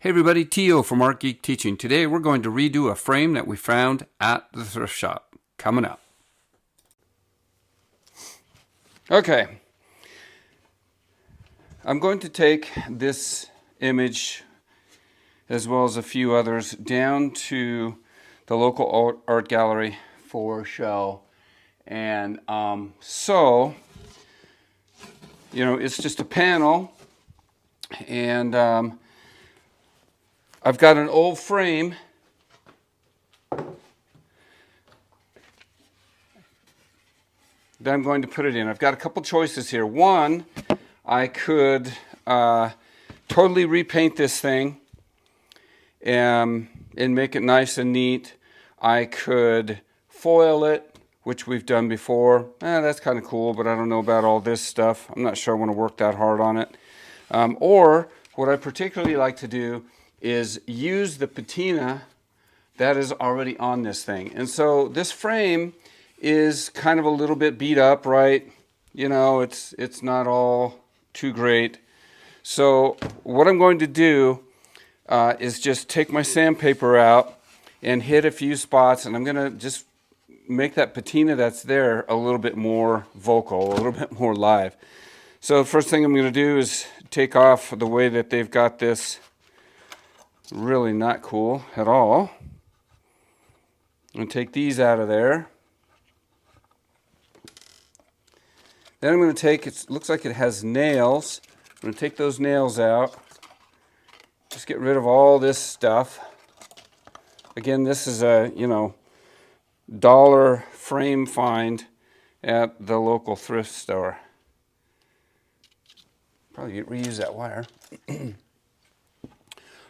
Hey everybody, Tio from Art Geek Teaching. Today we're going to redo a frame that we found at the thrift shop. Coming up. Okay. I'm going to take this image as well as a few others down to the local art gallery for show. And it's just a panel, and I've got an old frame that I'm going to put it in. I've got a couple choices here. One, I could totally repaint this thing and make it nice and neat. I could foil it, which we've done before. That's kind of cool, but I don't know about all this stuff. I'm not sure I want to work that hard on it. Or what I particularly like to do is use the patina that is already on this thing. And so this frame is kind of a little bit beat up, right? You know, it's not all too great. So what I'm going to do is just take my sandpaper out and hit a few spots, and I'm going to just make that patina that's there a little bit more vocal, a little bit more live. So the first thing I'm going to do is take off the way that they've got this. Really not cool at all. I'm going to take these out of there. Then I'm going to take, it looks like it has nails. I'm going to take those nails out. Just get rid of all this stuff. Again, this is a, $1 frame find at the local thrift store. Probably reuse that wire.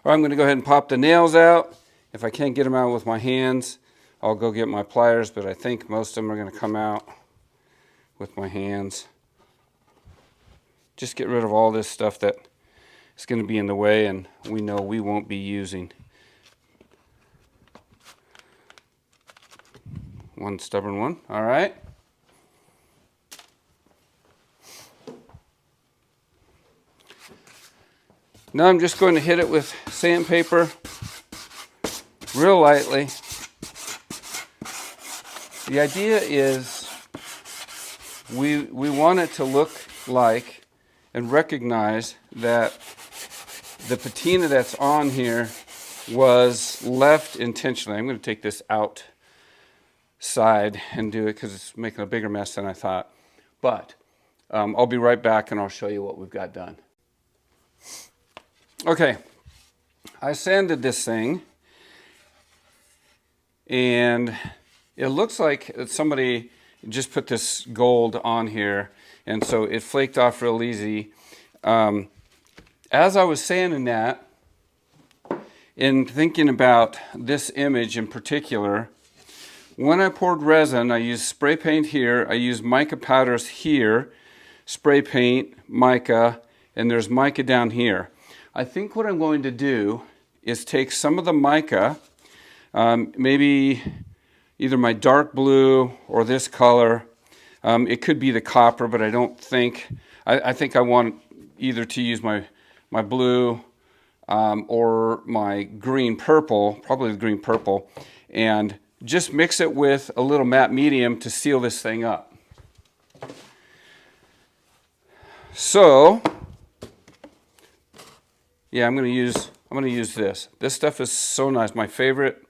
Or I'm going to go ahead and pop the nails out. If I can't get them out with my hands, I'll go get my pliers, but I think most of them are going to come out with my hands. Just get rid of all this stuff that is going to be in the way and we know we won't be using. One stubborn one, all right. Now I'm just going to hit it with sandpaper real lightly. The idea is we want it to look like and recognize that the patina that's on here was left intentionally. I'm going to take this outside and do it because it's making a bigger mess than I thought. But I'll be right back and I'll show you what we've got done. Okay, I sanded this thing, and it looks like somebody just put this gold on here, and so it flaked off real easy. As I was sanding that, in thinking about this image in particular, when I poured resin, I used spray paint here, I used mica powders here, spray paint, mica, and there's mica down here. I think what I'm going to do is take some of the mica, maybe either my dark blue or this color. It could be the copper, but I don't think, I think I want either to use my blue or my green purple, probably the green purple, and just mix it with a little matte medium to seal this thing up. So, yeah, I'm going to use this. This stuff is so nice. My favorite,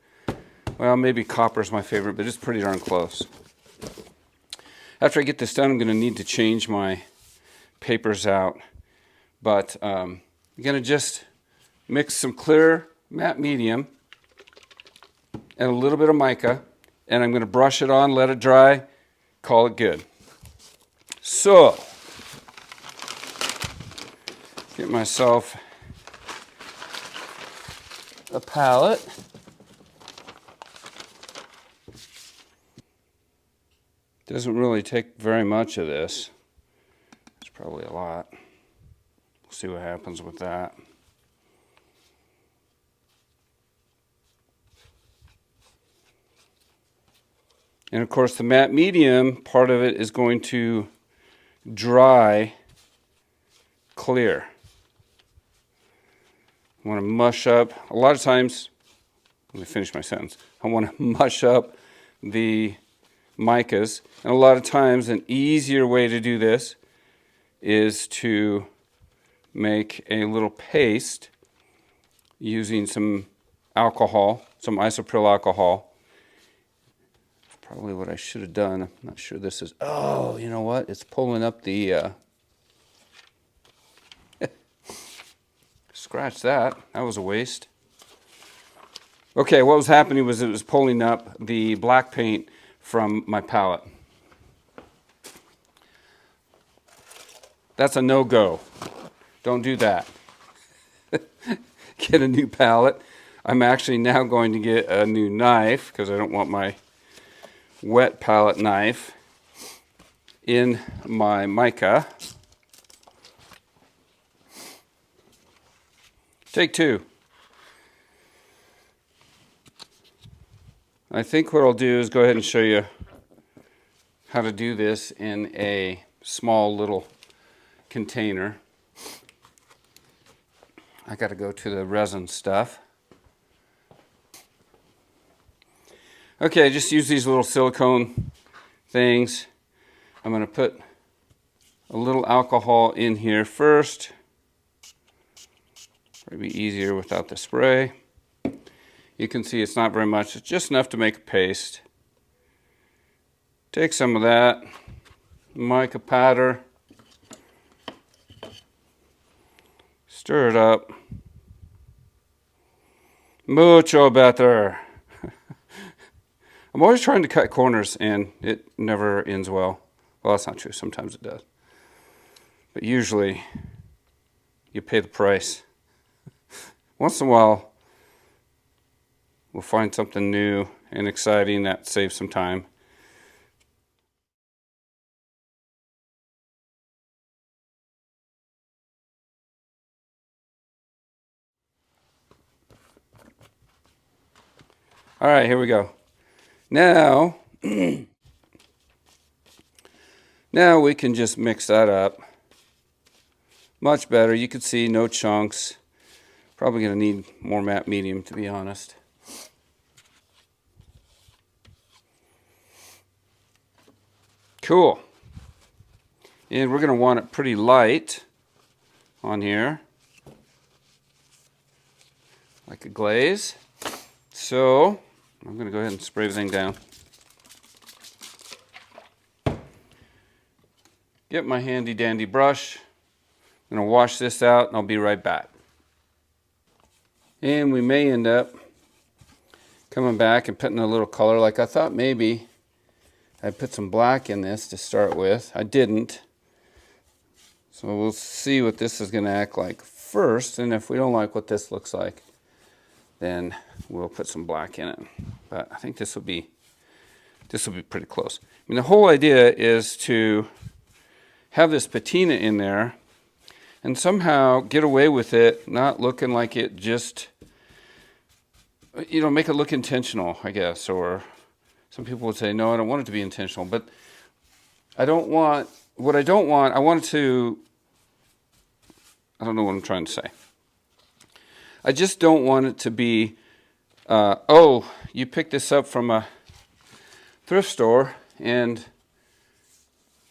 well, maybe copper is my favorite, but it's pretty darn close. After I get this done, I'm going to need to change my papers out. But I'm going to just mix some clear matte medium and a little bit of mica, and I'm going to brush it on, let it dry, call it good. So, get myself a palette. Doesn't really take very much of this. It's probably a lot. We'll see what happens with that. And of course the matte medium, part of it is going to dry clear. I want to mush up, a lot of times, let me finish my sentence. I want to mush up the micas. And a lot of times an easier way to do this is to make a little paste using some alcohol, some isopropyl alcohol. Probably what I should have done. I'm not sure this is, oh, you know what? It's pulling up the, scratch that. That was a waste. Okay, what was happening was it was pulling up the black paint from my palette. That's a no-go. Don't do that. Get a new palette. I'm actually now going to get a new knife because I don't want my wet palette knife in my mica. Take two. I think what I'll do is go ahead and show you how to do this in a small little container. I got to go to the resin stuff. Okay, just use these little silicone things. I'm going to put a little alcohol in here first. It'll be easier without the spray. You can see it's not very much, it's just enough to make a paste. Take some of that, mica powder, stir it up. Mucho better. I'm always trying to cut corners and it never ends well. Well, that's not true, sometimes it does. But usually, you pay the price. Once in a while, we'll find something new and exciting that saves some time. All right, here we go. Now, now we can just mix that up. Much better. You can see no chunks. Probably going to need more matte medium, to be honest. Cool. And we're going to want it pretty light on here, like a glaze. So I'm going to go ahead and spray everything down. Get my handy dandy brush. I'm going to wash this out and I'll be right back. And we may end up coming back and putting a little color. Like I thought maybe I'd put some black in this to start with. I didn't. So we'll see what this is going to act like first. And if we don't like what this looks like, then we'll put some black in it. But I think this will be pretty close. I mean, the whole idea is to have this patina in there and somehow get away with it not looking like it just, you know, make it look intentional, I guess. Or some people would say, no, I don't want it to be intentional. But I don't want, what I don't want, I want it to, I don't know what I'm trying to say. I just don't want it to be, oh, you picked this up from a thrift store and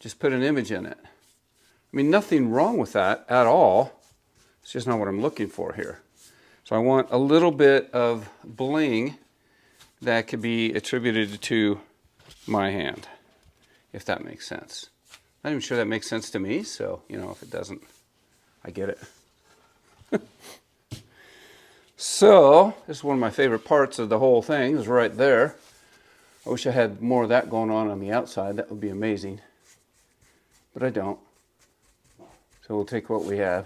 just put an image in it. I mean, nothing wrong with that at all. It's just not what I'm looking for here. So I want a little bit of bling that could be attributed to my hand, if that makes sense. I'm not even sure that makes sense to me, so, you know, if it doesn't, I get it. So, this is one of my favorite parts of the whole thing, is right there. I wish I had more of that going on the outside. That would be amazing. But I don't. So we'll take what we have.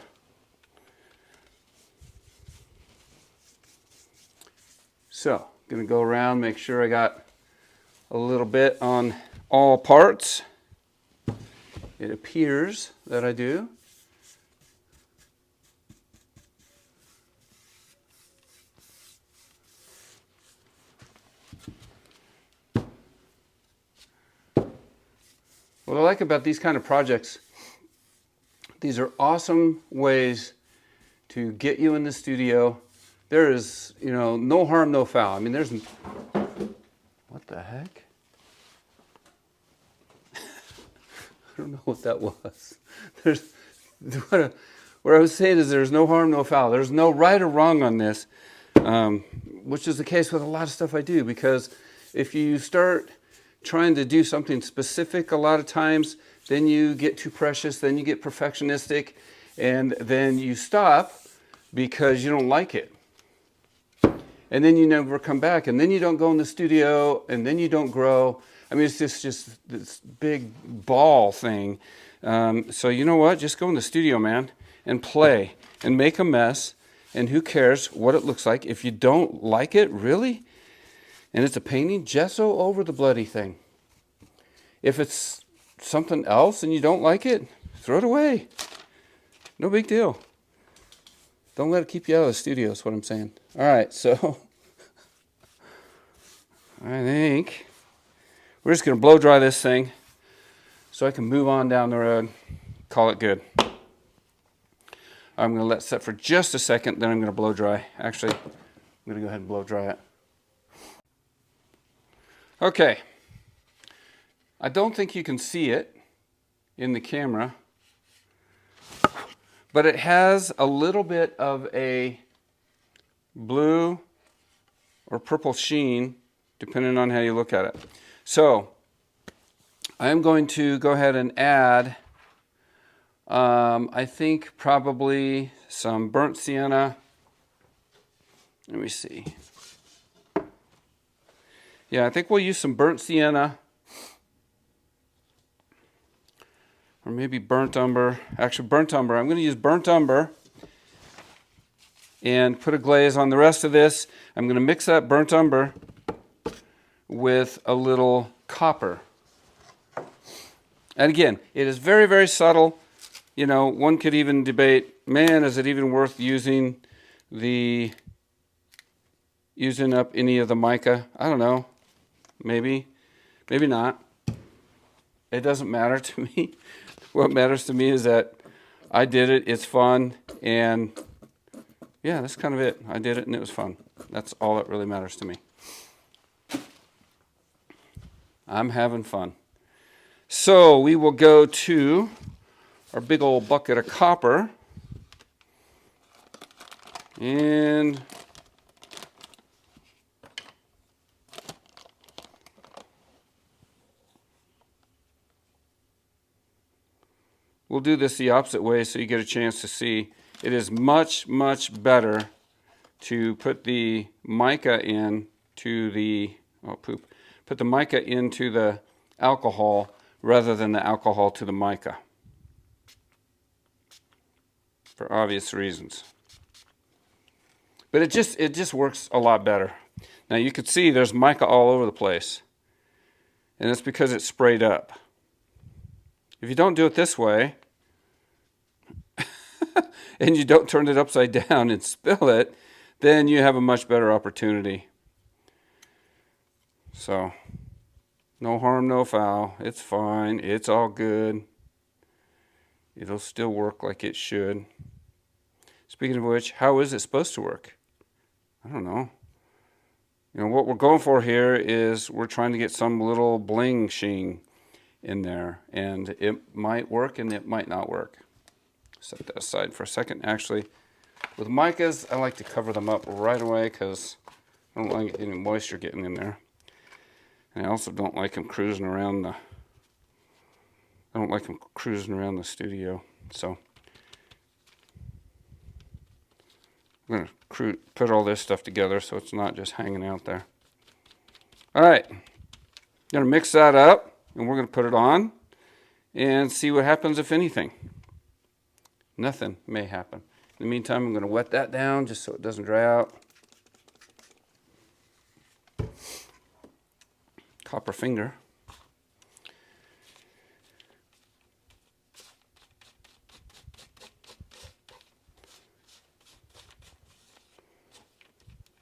So, going to go around, make sure I got a little bit on all parts. It appears that I do. What I like about these kind of projects, these are awesome ways to get you in the studio. There is, you know, no harm, no foul. I mean, there's... What the heck? I don't know what that was. What I was saying is there's no harm, no foul. There's no right or wrong on this, which is the case with a lot of stuff I do, because if you start trying to do something specific a lot of times, then you get too precious, then you get perfectionistic, and then you stop because you don't like it. And then you never come back, and then you don't go in the studio, and then you don't grow. I mean, it's just this big ball thing. So you know what? Just go in the studio, man, and play, and make a mess, and who cares what it looks like. If you don't like it, really, and it's a painting, gesso over the bloody thing. If it's something else and you don't like it, throw it away. No big deal. Don't let it keep you out of the studio is what I'm saying. All right, so I think we're just going to blow dry this thing so I can move on down the road, call it good. I'm going to let it set for just a second, then I'm going to blow dry. Actually, I'm going to go ahead and blow dry it. Okay. I don't think you can see it in the camera, but it has a little bit of a blue or purple sheen, depending on how you look at it. So I'm going to go ahead and add, I think probably some burnt sienna. Let me see. Yeah, I think we'll use some burnt sienna. Or maybe burnt umber. Actually, burnt umber. I'm going to use burnt umber and put a glaze on the rest of this. I'm going to mix that burnt umber with a little copper. And again, it is very, very subtle. You know, one could even debate, man, is it even worth using up any of the mica? I don't know. Maybe. Maybe not. It doesn't matter to me. What matters to me is that I did it, it's fun, and yeah, that's kind of it. I did it and it was fun. That's all that really matters to me. I'm having fun. So we will go to our big old bucket of copper, and we'll do this the opposite way so you get a chance to see. It is much, much better to put the mica into the, put the mica into the alcohol rather than the alcohol to the mica, for obvious reasons. But it just works a lot better. Now you can see there's mica all over the place, and it's because it's sprayed up. If you don't do it this way, and you don't turn it upside down and spill it, then you have a much better opportunity. So, no harm, no foul. It's fine. It's all good. It'll still work like it should. Speaking of which, how is it supposed to work? I don't know. You know, what we're going for here is we're trying to get some little bling sheen in there. And it might work and it might not work. Set that aside for a second. Actually, with micas, I like to cover them up right away because I don't like any moisture getting in there. And I also don't like them cruising around the studio. So I'm going to put all this stuff together so it's not just hanging out there. All right. I'm going to mix that up, and we're going to put it on and see what happens, if anything. Nothing may happen. In the meantime, I'm going to wet that down just so it doesn't dry out. Copper finger.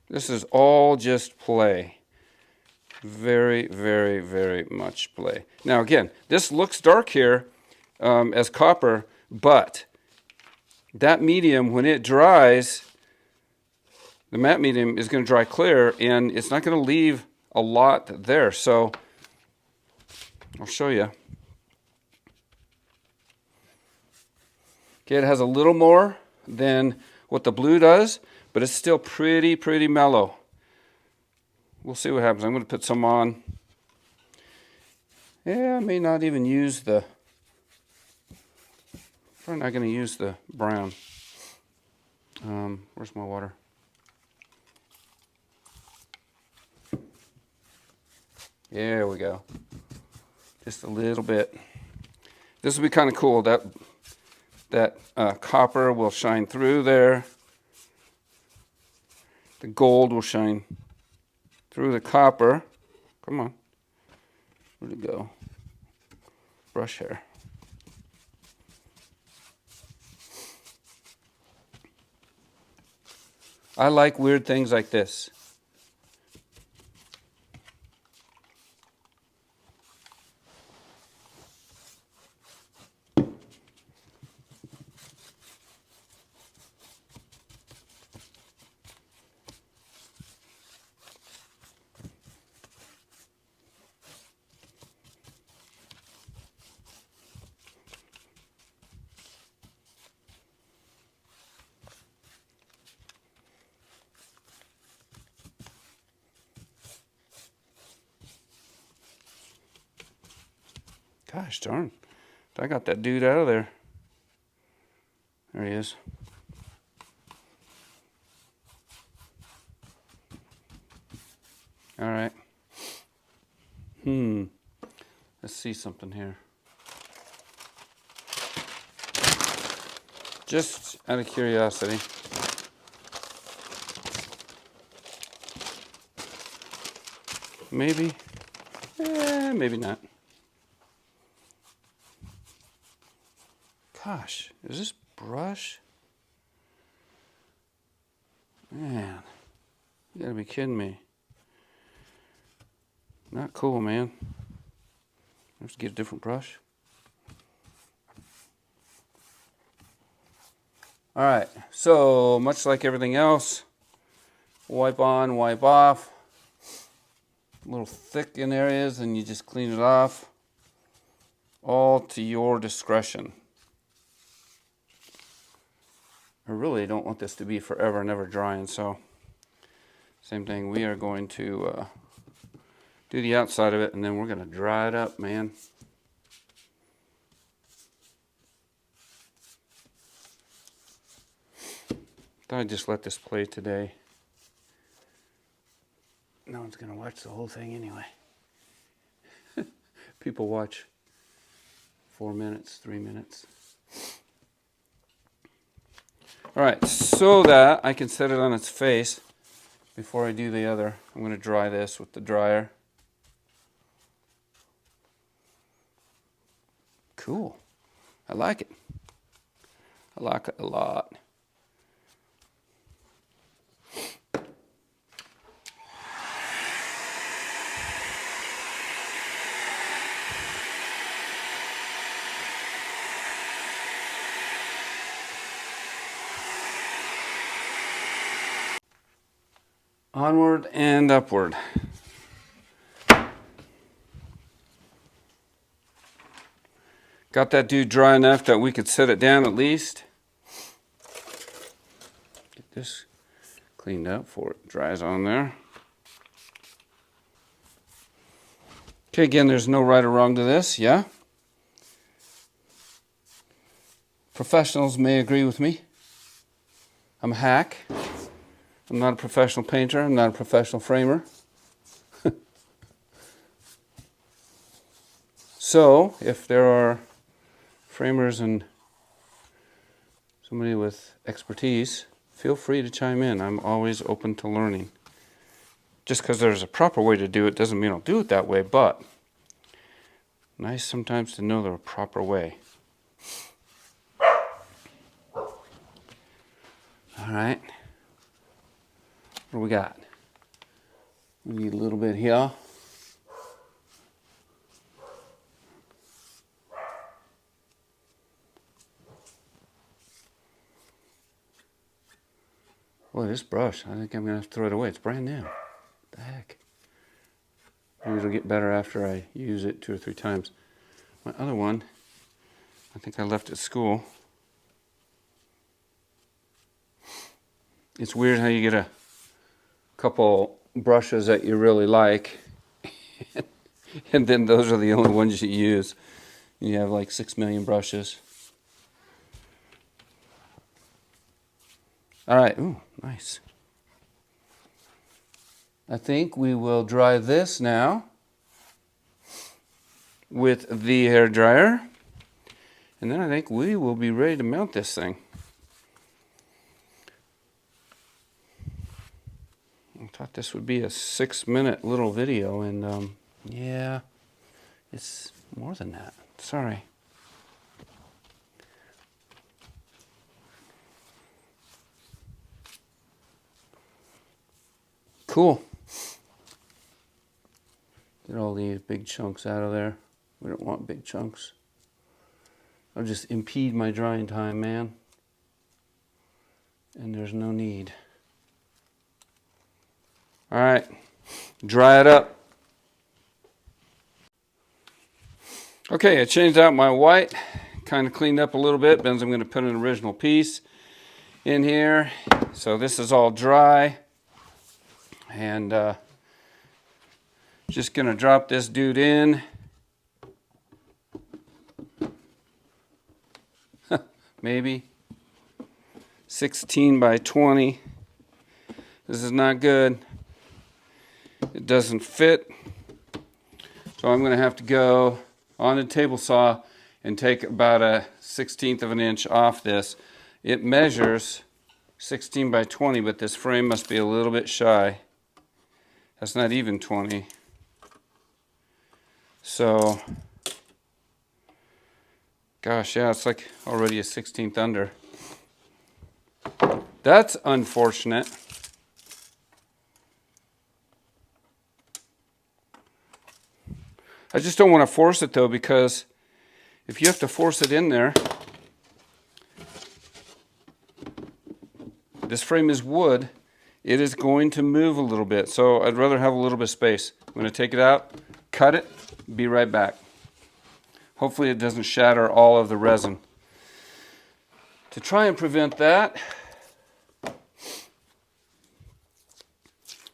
This is all just play. Very, very, very much play. Now again, this looks dark here as copper, but that medium, when it dries, the matte medium is going to dry clear, and it's not going to leave a lot there. So I'll show you. Okay, it has a little more than what the blue does, but it's still pretty mellow. We'll see what happens. I'm going to put some on. Yeah, I may not even use the... Probably not going to use the brown. Where's my water? There we go. Just a little bit. This will be kind of cool. That copper will shine through there. The gold will shine through the copper. Come on. Where'd it go? Brush hair. I like weird things like this. Gosh darn. I got that dude out of there. There he is. All right. Let's see something here. Just out of curiosity. Maybe. Maybe not. Gosh, is this brush? Man, you gotta be kidding me. Not cool, man. I have to get a different brush. All right, so much like everything else, wipe on, wipe off. A little thick in areas, and you just clean it off. All to your discretion. I really don't want this to be forever and ever drying, so same thing. We are going to do the outside of it, and then we're going to dry it up, man. Thought I'd just let this play today. No one's going to watch the whole thing anyway. People watch 4 minutes, 3 minutes. All right, so that I can set it on its face before I do the other. I'm going to dry this with the dryer. Cool. I like it. I like it a lot. Onward and upward. Got that dude dry enough that we could set it down at least. Get this cleaned up before it dries on there. Okay, again, there's no right or wrong to this, yeah? Professionals may agree with me. I'm a hack. I'm not a professional painter. I'm not a professional framer. So, if there are framers and somebody with expertise, feel free to chime in. I'm always open to learning. Just because there's a proper way to do it doesn't mean I'll do it that way, but nice sometimes to know the proper way. All right. What do we got? We need a little bit here. Boy, this brush, I think I'm going to have to throw it away. It's brand new. What the heck? Maybe it'll get better after I use it 2 or 3 times. My other one, I think I left at school. It's weird how you get a couple brushes that you really like, and then those are the only ones you use. You have like 6 million brushes. All right, ooh, nice. I think we will dry this now with the hair dryer, and then I think we will be ready to mount this thing. I thought this would be a 6-minute little video, and yeah, it's more than that. Sorry. Cool. Get all these big chunks out of there. We don't want big chunks. I'll just impede my drying time, man. And there's no need. All right, dry it up. Okay, I changed out my white, kind of cleaned up a little bit, because I'm going to put an original piece in here. So this is all dry. And just going to drop this dude in. Maybe 16 by 20. This is not good. It doesn't fit. So I'm going to have to go on the table saw and take about a 1/16 of an inch off this. It measures 16 by 20, but this frame must be a little bit shy. That's not even 20. So, gosh, yeah, it's like already a 1/16 under. That's unfortunate. I just don't want to force it though, because if you have to force it in there, this frame is wood, it is going to move a little bit. So I'd rather have a little bit of space. I'm going to take it out, cut it, be right back. Hopefully it doesn't shatter all of the resin. To try and prevent that,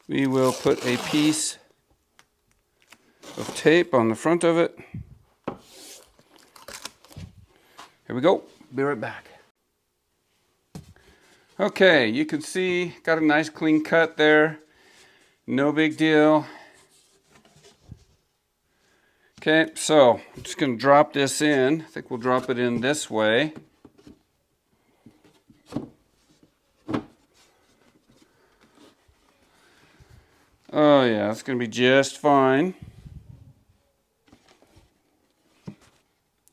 we will put a piece of tape on the front of it. Here we go. Be right back. Okay, you can see, got a nice clean cut there. No big deal. Okay, so I'm just going to drop this in. I think we'll drop it in this way. Oh yeah, it's going to be just fine.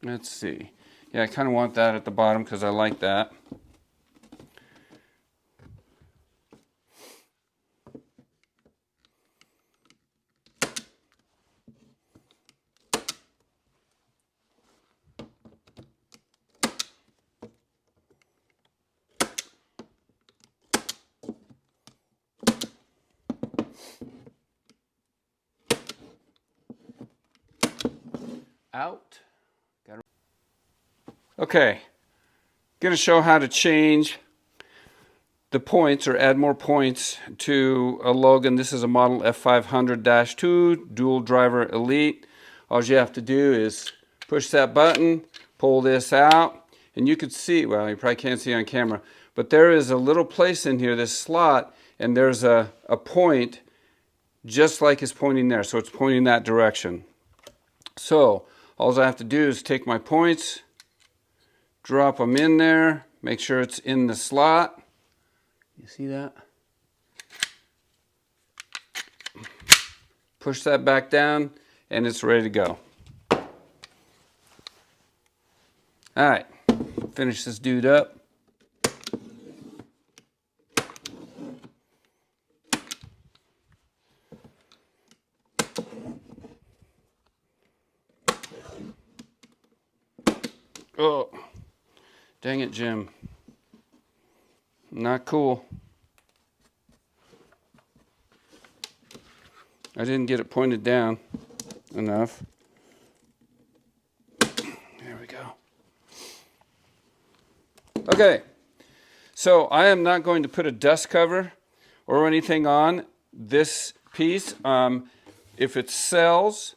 Let's see. Yeah, I kind of want that at the bottom because I like that. Out. Okay, going to show how to change the points or add more points to a Logan. This is a model F500-2 dual driver elite. All you have to do is push that button, pull this out, and you can see, well, you probably can't see on camera, but there is a little place in here, this slot, and there's a point just like it's pointing there. So it's pointing that direction. So all I have to do is take my points, drop them in there, make sure it's in the slot. You see that? Push that back down and it's ready to go. All right, finish this dude up. Oh, dang it, Jim. Not cool. I didn't get it pointed down enough. There we go. Okay, so I am not going to put a dust cover or anything on this piece. If it sells,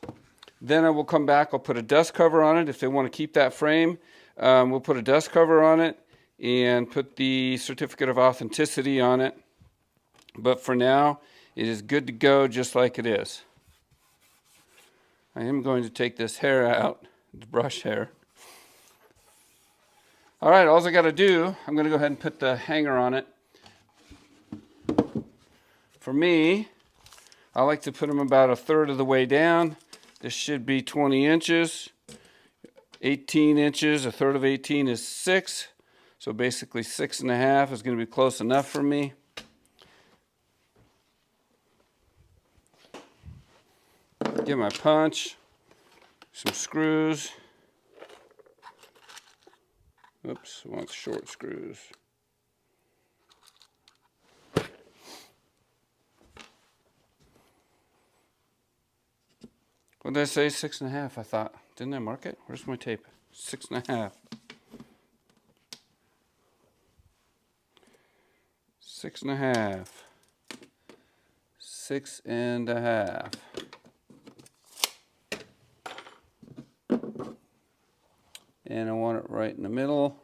then I will come back. I'll put a dust cover on it. If they want to keep that frame, we'll put a dust cover on it and put the certificate of authenticity on it. But for now, it is good to go just like it is. I am going to take this hair out, the brush hair. All right, all I got to do, I'm going to go ahead and put the hanger on it. For me, I like to put them about a third of the way down. This should be 20 inches. 18 inches, a third of 18 is 6. So basically 6.5 is going to be close enough for me. Get my punch, some screws. Oops, I want short screws. What did I say? 6.5, I thought. Didn't I mark it? Where's my tape? 6.5. 6.5. 6.5. And I want it right in the middle.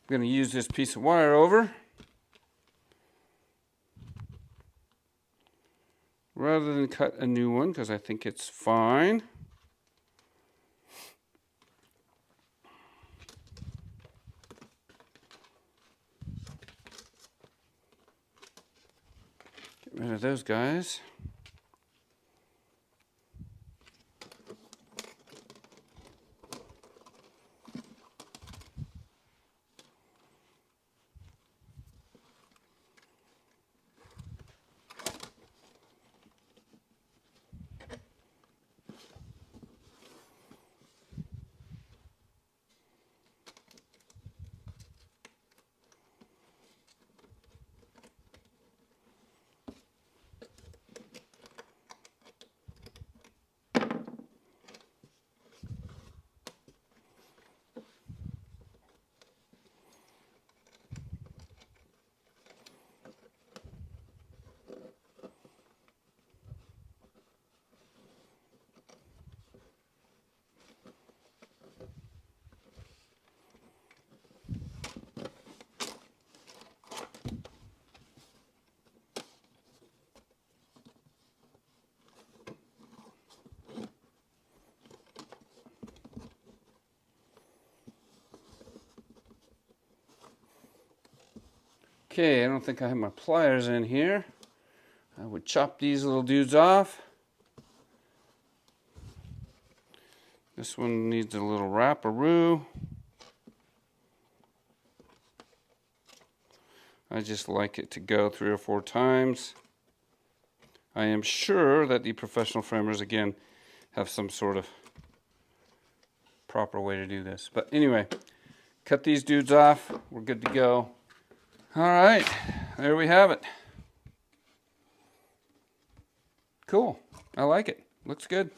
I'm going to use this piece of wire over rather than cut a new one because I think it's fine. Get rid of those guys. Okay, I don't think I have my pliers in here. I would chop these little dudes off. This one needs a little wrap-a-roo. I just like it to go 3 or 4 times. I am sure that the professional framers, again, have some sort of proper way to do this. But anyway, cut these dudes off. We're good to go. All right, there we have it. Cool. I like it. Looks good.